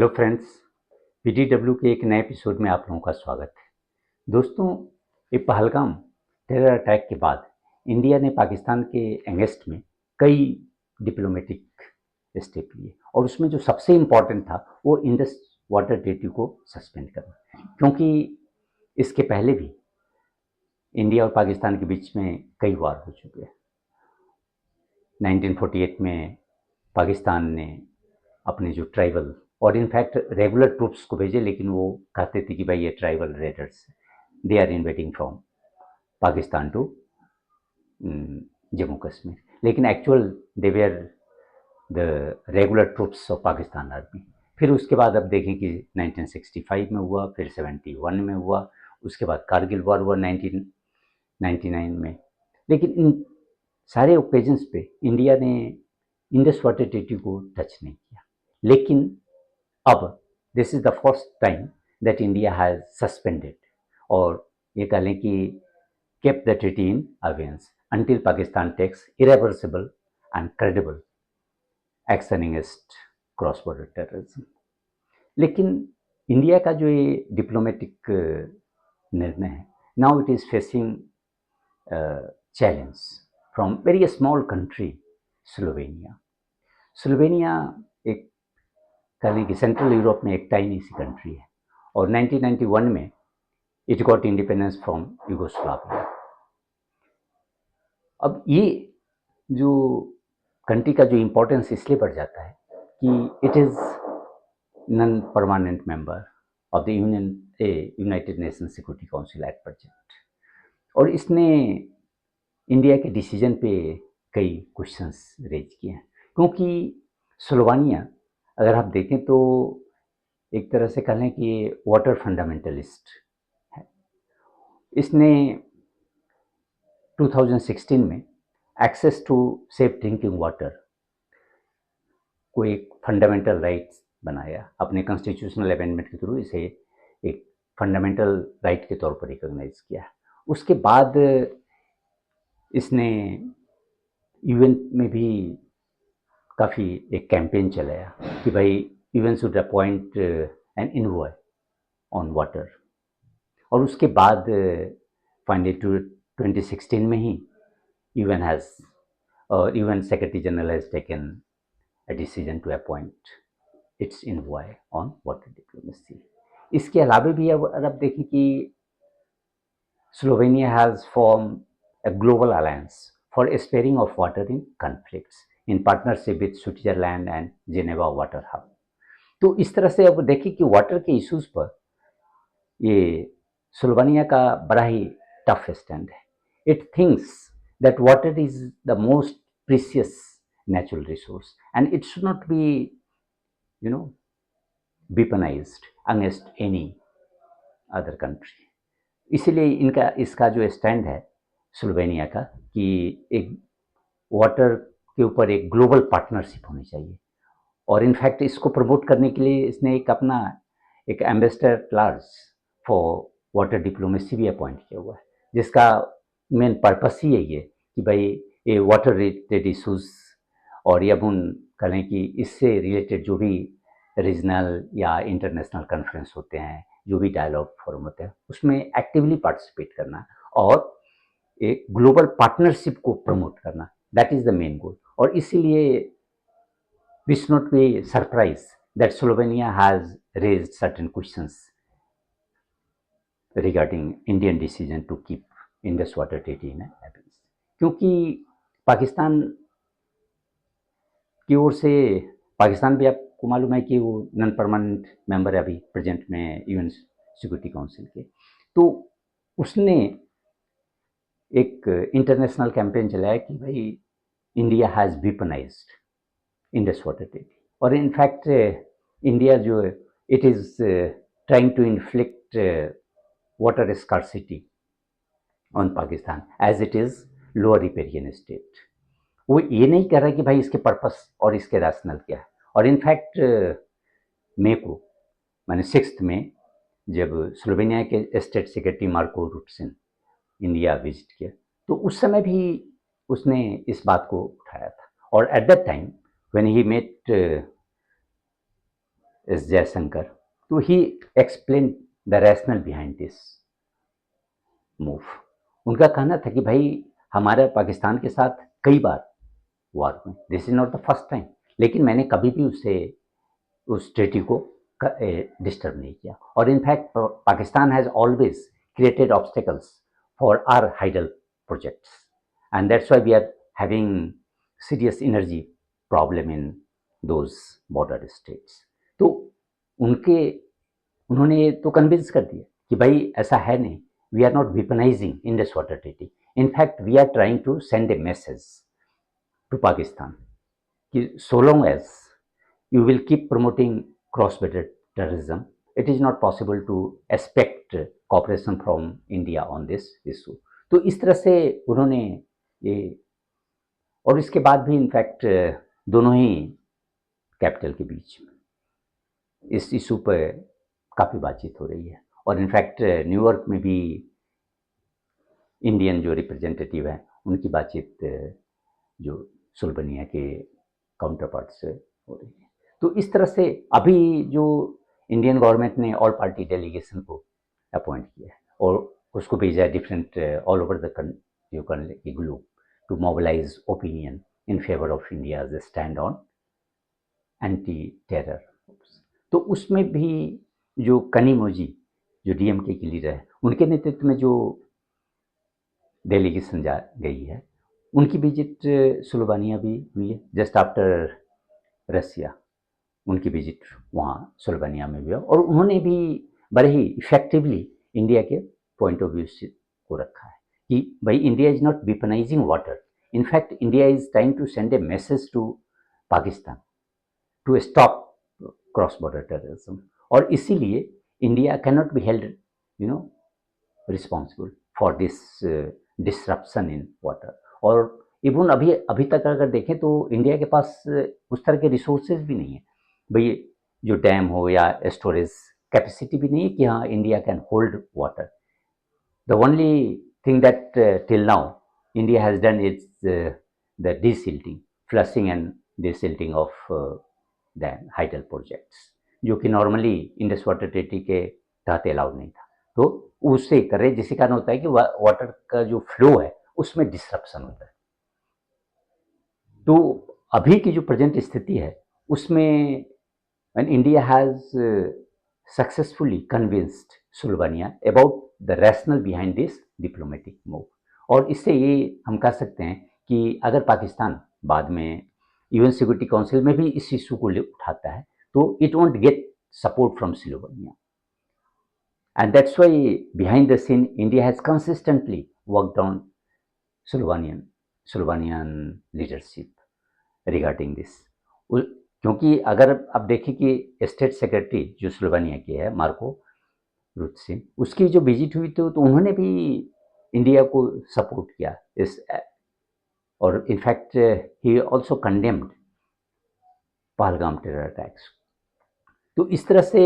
Hello friends, PDW के एक नए एपिसोड में आप लोगों का स्वागत है। दोस्तों, ये पहलगाम टेरर अटैक के बाद इंडिया ने पाकिस्तान के अगेंस्ट में कई डिप्लोमेटिक स्टेप लिए और उसमें जो सबसे इम्पोर्टेंट था वो इंडस वाटर ट्रीटी को सस्पेंड करना, क्योंकि इसके पहले भी इंडिया और पाकिस्तान के बीच में कई वार हो चुके हैं। 1948 में पाकिस्तान ने अपने जो ट्राइबल और इनफैक्ट रेगुलर ट्रूप्स को भेजे, लेकिन वो कहते थे कि भाई ये tribal raiders they are invading from Pakistan to Jammu Kashmir, लेकिन actual they were the regular troops of Pakistan army. फिर उसके बाद अब देखें कि 1965 में हुआ, फिर 71 में हुआ, उसके बाद कारगिल वॉर हुआ 1999 में। लेकिन इन सारे ओकेजन्स पे इंडिया ने इंडस वाटर ट्रीटी को टच नहीं किया। लेकिन अब this is the first time that India has suspended और ये कह लें कि kept the treaty in abeyance until Pakistan takes irreversible and credible action against cross border terrorism. लेकिन इंडिया का जो ये डिप्लोमेटिक निर्णय है, now it is facing challenge from very small country Slovenia. Slovenia एक कह लें कि सेंट्रल यूरोप में एक टाइनी सी कंट्री है और 1991 में it got independence from Yugoslavia. अब ये जो कंट्री का जो इम्पोर्टेंस इसलिए बढ़ जाता है कि it is non permanent member of the United nation security council at present, और इसने इंडिया के डिसीजन पे कई क्वेश्चंस रेज किए हैं, क्योंकि स्लोवानिया अगर आप देखें तो एक तरह से कह लें कि ये वाटर फंडामेंटलिस्ट है। इसने 2016 में access to safe drinking water को एक फंडामेंटल राइट्स बनाया, अपने कॉन्स्टिट्यूशनल अमेंडमेंट के थ्रू इसे एक फंडामेंटल राइट के तौर पर रिकॉग्नाइज किया। उसके बाद इसने यूएन में भी काफ़ी एक कैंपेन चलाया कि भाई UN should appoint an envoy on water, और उसके बाद फाइनली 2016 में ही UN secretary general has taken a decision to appoint its envoy on water diplomacy. इसके अलावा भी अब अगर आप देखें कि Slovenia has form a global alliance for sparing of water in conflicts in partnership with Switzerland and Geneva water hub. तो इस तरह से अब देखिए कि वाटर के इश्यूज पर ये स्लोवेनिया का बड़ा ही टफ स्टैंड है। It thinks that water is the most precious natural resource and it should not be weaponized against any other country. इसीलिए इनका इसका जो स्टैंड है स्लोवेनिया का कि एक वाटर के ऊपर एक ग्लोबल पार्टनरशिप होनी चाहिए, और इनफैक्ट इसको प्रमोट करने के लिए इसने एक अपना एक ambassador at large for water diplomacy भी अपॉइंट किया हुआ है, जिसका मेन पर्पस ही यही है कि भाई ये वाटर रिलेटेड इशूज़ और या हम कहें कि इससे रिलेटेड जो भी रीजनल या इंटरनेशनल कॉन्फ्रेंस होते हैं, जो भी डायलॉग फोरम होते हैं, उसमें एक्टिवली पार्टिसिपेट करना और एक ग्लोबल पार्टनरशिप को प्रमोट करना, that is the main goal. और इसीलिए we should not be surprise that Slovenia has raised certain questions regarding Indian decision to keep Indus water treaty in abeyance, क्योंकि पाकिस्तान की ओर से पाकिस्तान भी आपको मालूम है कि वो नॉन परमानेंट मेंबर है अभी प्रेजेंट में यूएन सिक्योरिटी काउंसिल के, तो उसने एक इंटरनेशनल कैंपेन चलाया कि भाई India has weaponized Indus water treaty, और इनफैक्ट इंडिया जो है it is trying to inflict water scarcity on Pakistan as it is lower riparian state. वो ये नहीं कह रहा कि भाई इसके पर्पस और इसके रैशनल क्या है। और इनफैक्ट मई को मैंने 6 में जब स्लोवेनिया के state secretary Marko Rutsin India visit किया, तो उस समय भी उसने इस बात को उठाया था। और at that time when he met S Jaishankar, तो he explain the rationale behind this move. उनका कहना था कि भाई हमारे पाकिस्तान के साथ कई बार वॉर में, this is not the first time, लेकिन मैंने कभी भी उसे उस ट्रेटी को डिस्टर्ब नहीं किया। और in fact Pakistan has always created obstacles for our hydel projects, and that's why we are having serious energy problem in those border states. तो उनके उन्होंने तो कन्विंस कर दिया कि भाई ऐसा है नहीं, we are not weaponizing Indus water treaty, in fact we are trying to send a message to Pakistan कि so long as you will keep promoting cross-border terrorism, it is not possible to expect cooperation from India on this issue। तो इस तरह से उन्होंने ये, और इसके बाद भी इनफैक्ट दोनों ही कैपिटल के बीच इस इशू पर काफ़ी बातचीत हो रही है। और इनफैक्ट न्यूयॉर्क में भी इंडियन जो रिप्रेजेंटेटिव हैं उनकी बातचीत जो सुल्बनिया के काउंटर पार्ट से हो रही है। तो इस तरह से अभी जो इंडियन गवर्नमेंट ने ऑल पार्टी डेलीगेशन को अपॉइंट किया है और उसको भेजा है different all over the globe to mobilize opinion in favour of India stand on anti terror. तो उसमें भी जो कनिमोजी जो डीएमके की लीडर है उनके नेतृत्व में जो डेलीगेशन जा गई है, उनकी विजिट सुल्बानिया भी हुई है जस्ट आफ्टर रसिया। उनकी विजिट वहाँ सुल्बानिया में भी है और उन्होंने भी बड़े ही इफेक्टिवली इंडिया के पॉइंट ऑफ व्यू से को रखा है कि भाई India is not weaponizing water, in fact India is trying to send a message to Pakistan to stop cross border terrorism. और इसीलिए India can not be held responsible for this disruption in water. और even अभी तक अगर देखें तो India के पास उस तरह के रिसोर्सेज भी नहीं है, भाई जो डैम हो या स्टोरेज कैपेसिटी भी नहीं है कि हाँ India can hold water. The only thing that till now India has done is the desilting, flushing and desilting of dam hydel projects, जो कि नॉर्मली इंडस वाटर ट्रीटी के तहत अलाउड नहीं था। तो उससे कर रहे, जिसके कारण होता है कि वाटर का जो फ्लो है उसमें डिसरप्शन होता है। तो अभी की जो प्रेजेंट स्थिति है उसमें India has successfully convinced Slovenia about the rationale behind this diplomatic move. और इससे ये हम कह सकते हैं कि अगर पाकिस्तान बाद में यूएन सिक्योरिटी काउंसिल में भी इस इशू को उठाता है तो it won't get support from Slovenia, and that's why behind the scene India has consistently worked on Slovenian leadership regarding this. क्योंकि अगर आप देखें कि स्टेट सेक्रेटरी जो सुल्बानिया की है मार्को रुत्सिन, उसकी जो विजिट हुई तो उन्होंने भी इंडिया को सपोर्ट किया इस, और in fact he also condemned Pahalgam terror attacks. तो इस तरह से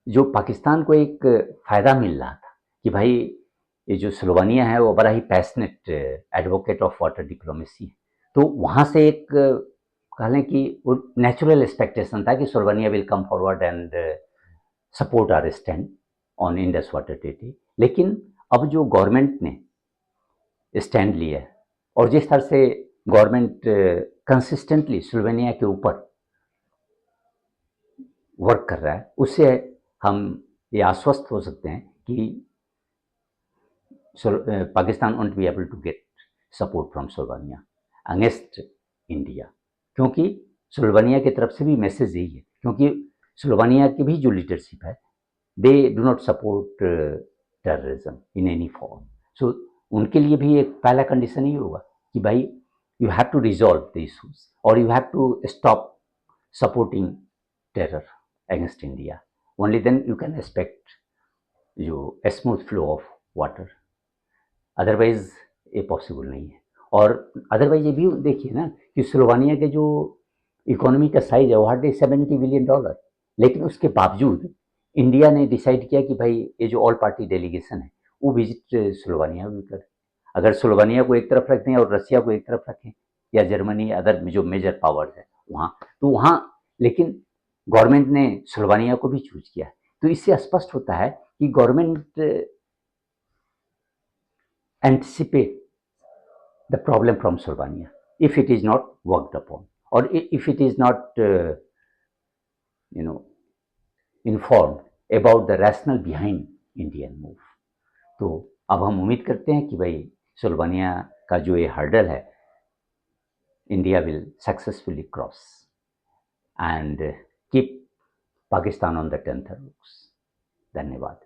जो पाकिस्तान को एक फ़ायदा मिल रहा था कि भाई ये जो सुल्बानिया है वो बड़ा ही passionate advocate of water diplomacy है, तो वहाँ से एक कह लें कि वो नेचुरल एक्सपेक्टेशन था कि Slovenia will come forward and support our stand on Indus water treaty. लेकिन अब जो गवर्नमेंट ने स्टैंड लिया है और जिस तरह से गवर्नमेंट कंसिस्टेंटली सुल्बानिया के ऊपर वर्क कर रहा है, उससे हम ये आश्वस्त हो सकते हैं कि Pakistan won't be able to get support from Slovenia against India, क्योंकि सुल्बानिया की तरफ से भी मैसेज यही है, क्योंकि सुल्बानिया की भी जो लीडरशिप है they do not support terrorism in any form. So उनके लिए भी एक पहला कंडीशन ही होगा कि भाई you have to resolve the issues और you have to stop supporting terror against India, only then you can expect जो smooth flow of water, otherwise ये पॉसिबल नहीं है। और अदरवाइज ये भी देखिए ना कि सुल्बानिया के जो इकोनॉमी का साइज है वो हार्डली $70 बिलियन, लेकिन उसके बावजूद इंडिया ने डिसाइड किया कि भाई ये जो ऑल पार्टी डेलीगेशन है वो विजिट सुल्बानिया भी करे। अगर सुल्बानिया को एक तरफ रख दें और रसिया को एक तरफ रखें या जर्मनी अदर जो मेजर पावर्स है वहाँ, तो वहाँ लेकिन गवर्नमेंट ने सुल्वानिया को भी चूज किया। तो इससे स्पष्ट होता है कि government anticipate the problem from Slovenia if it is not worked upon, or if it is not you know informed about the rationale behind Indian move। तो अब हम उम्मीद करते हैं कि भाई सोल्वानिया का जो ये हर्डल है India will successfully cross and keep Pakistan on the 10th routes. धन्यवाद।